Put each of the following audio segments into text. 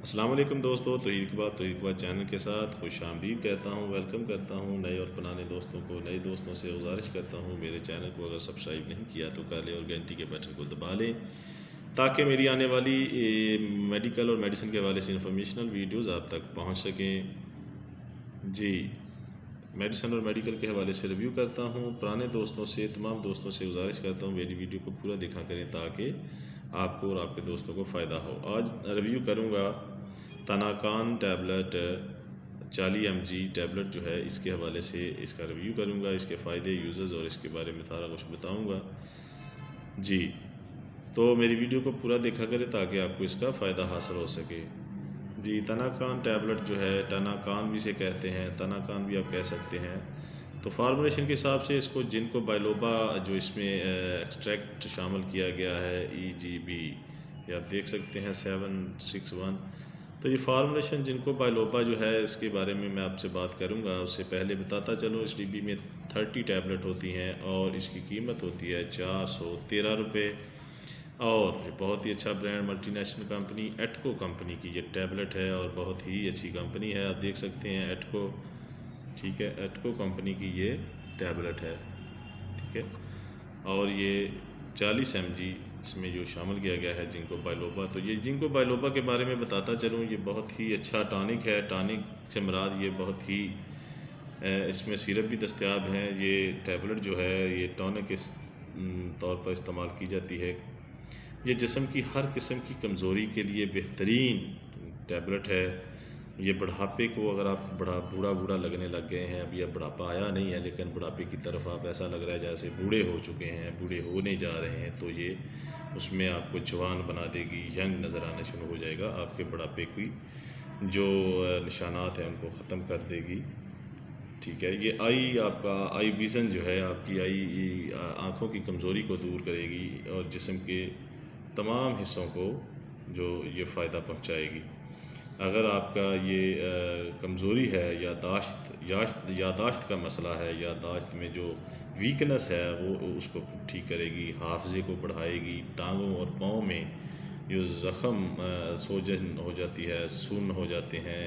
अस्सलाम वालेकुम दोस्तों, तोहीद के बाद चैनल के साथ खुश आमदीद कहता हूँ, वेलकम करता हूँ। नए और पुराने दोस्तों को, नए दोस्तों से गुजारिश करता हूँ मेरे चैनल को अगर सब्सक्राइब नहीं किया तो कर लें और घंटी के बटन को दबा लें ताकि मेरी आने वाली मेडिकल और मेडिसिन के हवाले से इंफॉर्मेशनल वीडियोज़ आप तक पहुँच सकें। जी, मेडिसिन और मेडिकल के हवाले से रिव्यू करता हूँ। पुराने दोस्तों से, तमाम दोस्तों से गुजारिश करता हूँ मेरी वीडियो को पूरा देखा करें ताकि आपको और आपके दोस्तों को फ़ायदा हो। आज रिव्यू करूँगा तनाकान टैबलेट 40 mg टैबलेट जो है, इसके हवाले से इसका रिव्यू करूँगा, इसके फ़ायदे, यूज़र्स और इसके बारे में सारा कुछ बताऊँगा। जी, तो मेरी वीडियो को पूरा देखा करें ताकि आपको इसका फ़ायदा हासिल हो सके। जी, तनाकान टैबलेट जो है, तनाकान भी इसे कहते हैं, तनाकान भी आप कह सकते हैं। तो फार्मूलेशन के हिसाब से इसको जिनको बायलोबा जो इसमें एक्सट्रैक्ट शामिल किया गया है EGB, ये आप देख सकते हैं 761। तो ये फार्मूलेशन जिनको बायलोबा जो है, इसके बारे में मैं आपसे बात करूंगा। उससे पहले बताता चलूँ, इस डिब्बी में 30 टैबलेट होती हैं और इसकी कीमत होती है 413 रुपये। और ये बहुत ही अच्छा ब्रांड, मल्टीनेशनल कंपनी एटको कंपनी की ये टैबलेट है और बहुत ही अच्छी कंपनी है। आप देख सकते हैं एटको, ठीक है, एटको कंपनी की ये टैबलेट है, ठीक है। और ये 40 mg इसमें जो शामिल किया गया है जिंको बायलोबा। तो ये जिंको बायलोबा के बारे में बताता चलूँ, ये बहुत ही अच्छा टॉनिक है। टॉनिक से मुराद ये बहुत ही इसमें सिरप भी दस्तयाब हैं। ये टैबलेट जो है ये टॉनिक इस तौर पर इस्तेमाल की जाती है। ये जिस्म की हर किस्म की कमज़ोरी के लिए बेहतरीन टैबलेट है। ये बुढ़ापे को, अगर आप बूढ़ा लगने लग गए हैं, अभी अब बुढ़ापा आया नहीं है लेकिन बुढ़ापे की तरफ आप ऐसा लग रहा है जैसे बूढ़े हो चुके हैं, बूढ़े होने जा रहे हैं, तो ये उसमें आपको जवान बना देगी, यंग नज़र आना शुरू हो जाएगा। आपके बुढ़ापे की जो निशानात हैं उनको ख़त्म कर देगी, ठीक है। ये आपका आई विज़न जो है, आपकी आँखों की कमज़ोरी को दूर करेगी और जिस्म के तमाम हिस्सों को जो ये फ़ायदा पहुँचाएगी। अगर आपका ये कमज़ोरी है, यादाश्त का मसला है, यादाश्त में जो वीकनेस है वो उसको ठीक करेगी, हाफ़ज़े को बढ़ाएगी। टांगों और पाँव में जो ज़ख़म सोजन हो जाती है, सुन्न हो जाते हैं,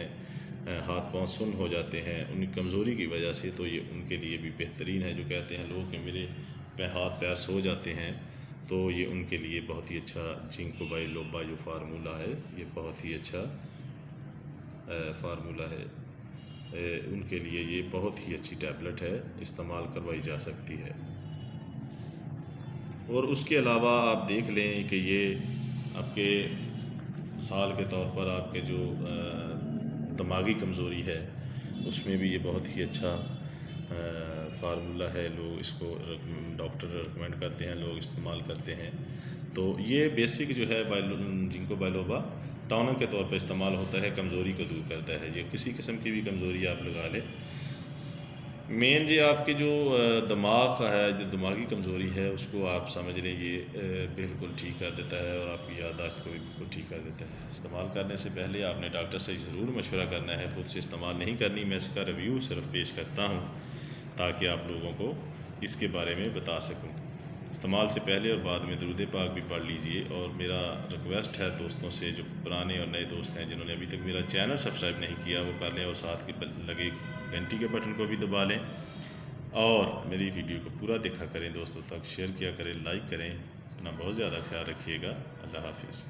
हाथ पाँव सुन्न हो जाते हैं उनकी कमज़ोरी की वजह से, तो ये उनके लिए भी बेहतरीन है। जो कहते हैं लोग कि मेरे हाथ पैर सो जाते हैं, तो ये उनके लिए बहुत ही अच्छा जिंको बायलोबा जो फार्मूला है, ये बहुत ही अच्छा फार्मूला है। उनके लिए ये बहुत ही अच्छी टैबलेट है, इस्तेमाल करवाई जा सकती है। और उसके अलावा आप देख लें कि ये आपके मिसाल के तौर पर आपके जो दिमागी कमज़ोरी है उसमें भी ये बहुत ही अच्छा फार्मूला है। लोग इसको डॉक्टर रिकमेंड करते हैं, लोग इस्तेमाल करते हैं। तो ये बेसिक जो है जिंको बायलोबा टॉनिक के तौर पर इस्तेमाल होता है, कमज़ोरी को दूर करता है। ये किसी किस्म की भी कमज़ोरी आप लगा लें, मेन जो आपके जो दिमाग का है, जो दिमागी कमज़ोरी है, उसको आप समझ लें ये बिल्कुल ठीक कर देता है और आपकी याददाश्त को भी बिल्कुल ठीक कर देता है। इस्तेमाल करने से पहले आपने डॉक्टर से ज़रूर मशवरा करना है, ख़ुद से इस्तेमाल नहीं करनी। मैं इसका रिव्यू सिर्फ पेश करता हूँ ताकि आप लोगों को इसके बारे में बता सकूँ। इस्तेमाल से पहले और बाद में दरूद पाक भी पढ़ लीजिए। और मेरा रिक्वेस्ट है दोस्तों से, जो पुराने और नए दोस्त हैं जिन्होंने अभी तक मेरा चैनल सब्सक्राइब नहीं किया, वो कर लें और साथ के लगे घंटी के बटन को भी दबा लें और मेरी वीडियो को पूरा देखा करें, दोस्तों तक शेयर किया करें, लाइक करें। अपना बहुत ज़्यादा ख्याल रखिएगा। अल्लाह हाफिज़।